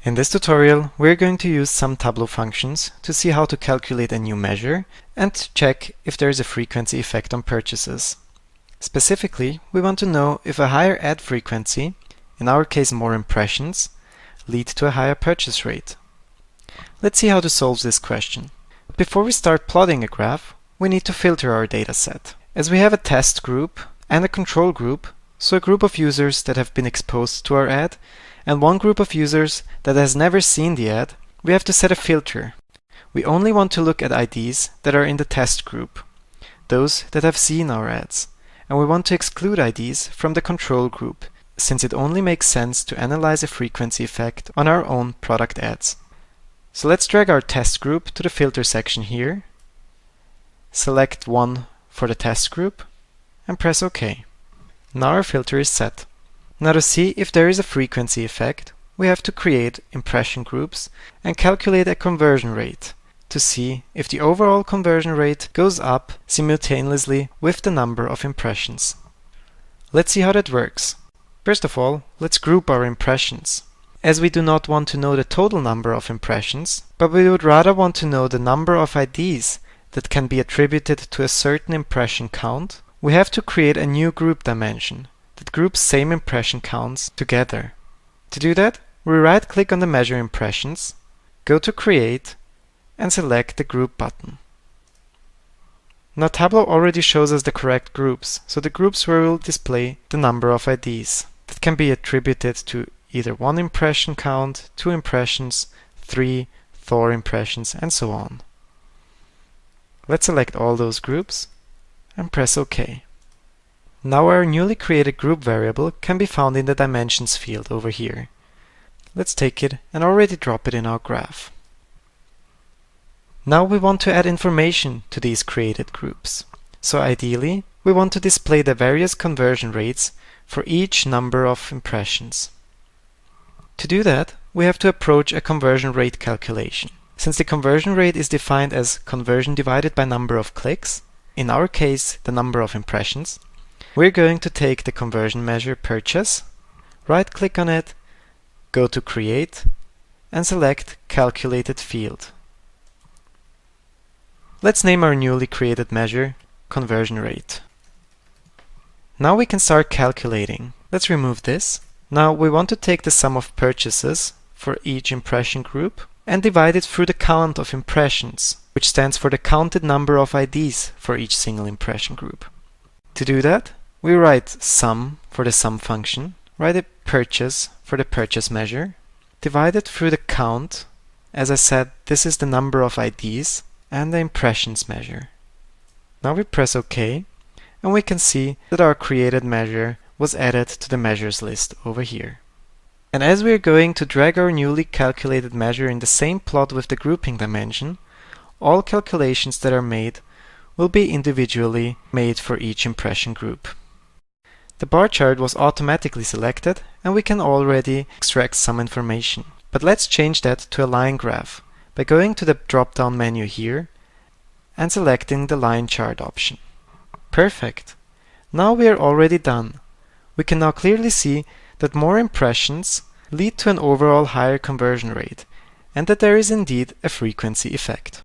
In this tutorial, we're going to use some Tableau functions to see how to calculate a new measure and check if there is a frequency effect on purchases. Specifically, we want to know if a higher ad frequency, in our case more impressions, lead to a higher purchase rate. Let's see how to solve this question. Before we start plotting a graph, we need to filter our dataset. As we have a test group and a control group, so a group of users that have been exposed to our ad, and one group of users that has never seen the ad, we have to set a filter. We only want to look at IDs that are in the test group, those that have seen our ads, and we want to exclude IDs from the control group, since it only makes sense to analyze a frequency effect on our own product ads. So let's drag our test group to the filter section here, select one for the test group, and press OK. Now our filter is set. Now to see if there is a frequency effect, we have to create impression groups and calculate a conversion rate to see if the overall conversion rate goes up simultaneously with the number of impressions. Let's see how that works. First of all, let's group our impressions. As we do not want to know the total number of impressions, but we would rather want to know the number of IDs that can be attributed to a certain impression count, we have to create a new group dimension that groups same impression counts together. To do that, we right-click on the measure impressions, go to Create, and select the Group button. Now Tableau already shows us the correct groups, so the groups will display the number of IDs that can be attributed to either one impression count, 2 impressions, 3, 4 impressions, and so on. Let's select all those groups and press OK. Now our newly created group variable can be found in the dimensions field over here. Let's take it and already drop it in our graph. Now we want to add information to these created groups. So ideally, we want to display the various conversion rates for each number of impressions. To do that, we have to approach a conversion rate calculation. Since the conversion rate is defined as conversion divided by number of clicks, in our case the number of impressions, we're going to take the conversion measure purchase, right-click on it, go to Create, and select Calculated field. Let's name our newly created measure Conversion Rate. Now we can start calculating. Let's remove this. Now we want to take the sum of purchases for each impression group and divide it through the count of impressions, which stands for the counted number of IDs for each single impression group. To do that, we write sum for the sum function, write a purchase for the purchase measure, divide it through the count. As I said, this is the number of IDs, and the impressions measure. Now we press OK, and we can see that our created measure was added to the measures list over here. And as we are going to drag our newly calculated measure in the same plot with the grouping dimension, all calculations that are made will be individually made for each impression group. The bar chart was automatically selected and we can already extract some information. But let's change that to a line graph by going to the drop-down menu here and selecting the line chart option. Perfect! Now we are already done. We can now clearly see that more impressions lead to an overall higher conversion rate and that there is indeed a frequency effect.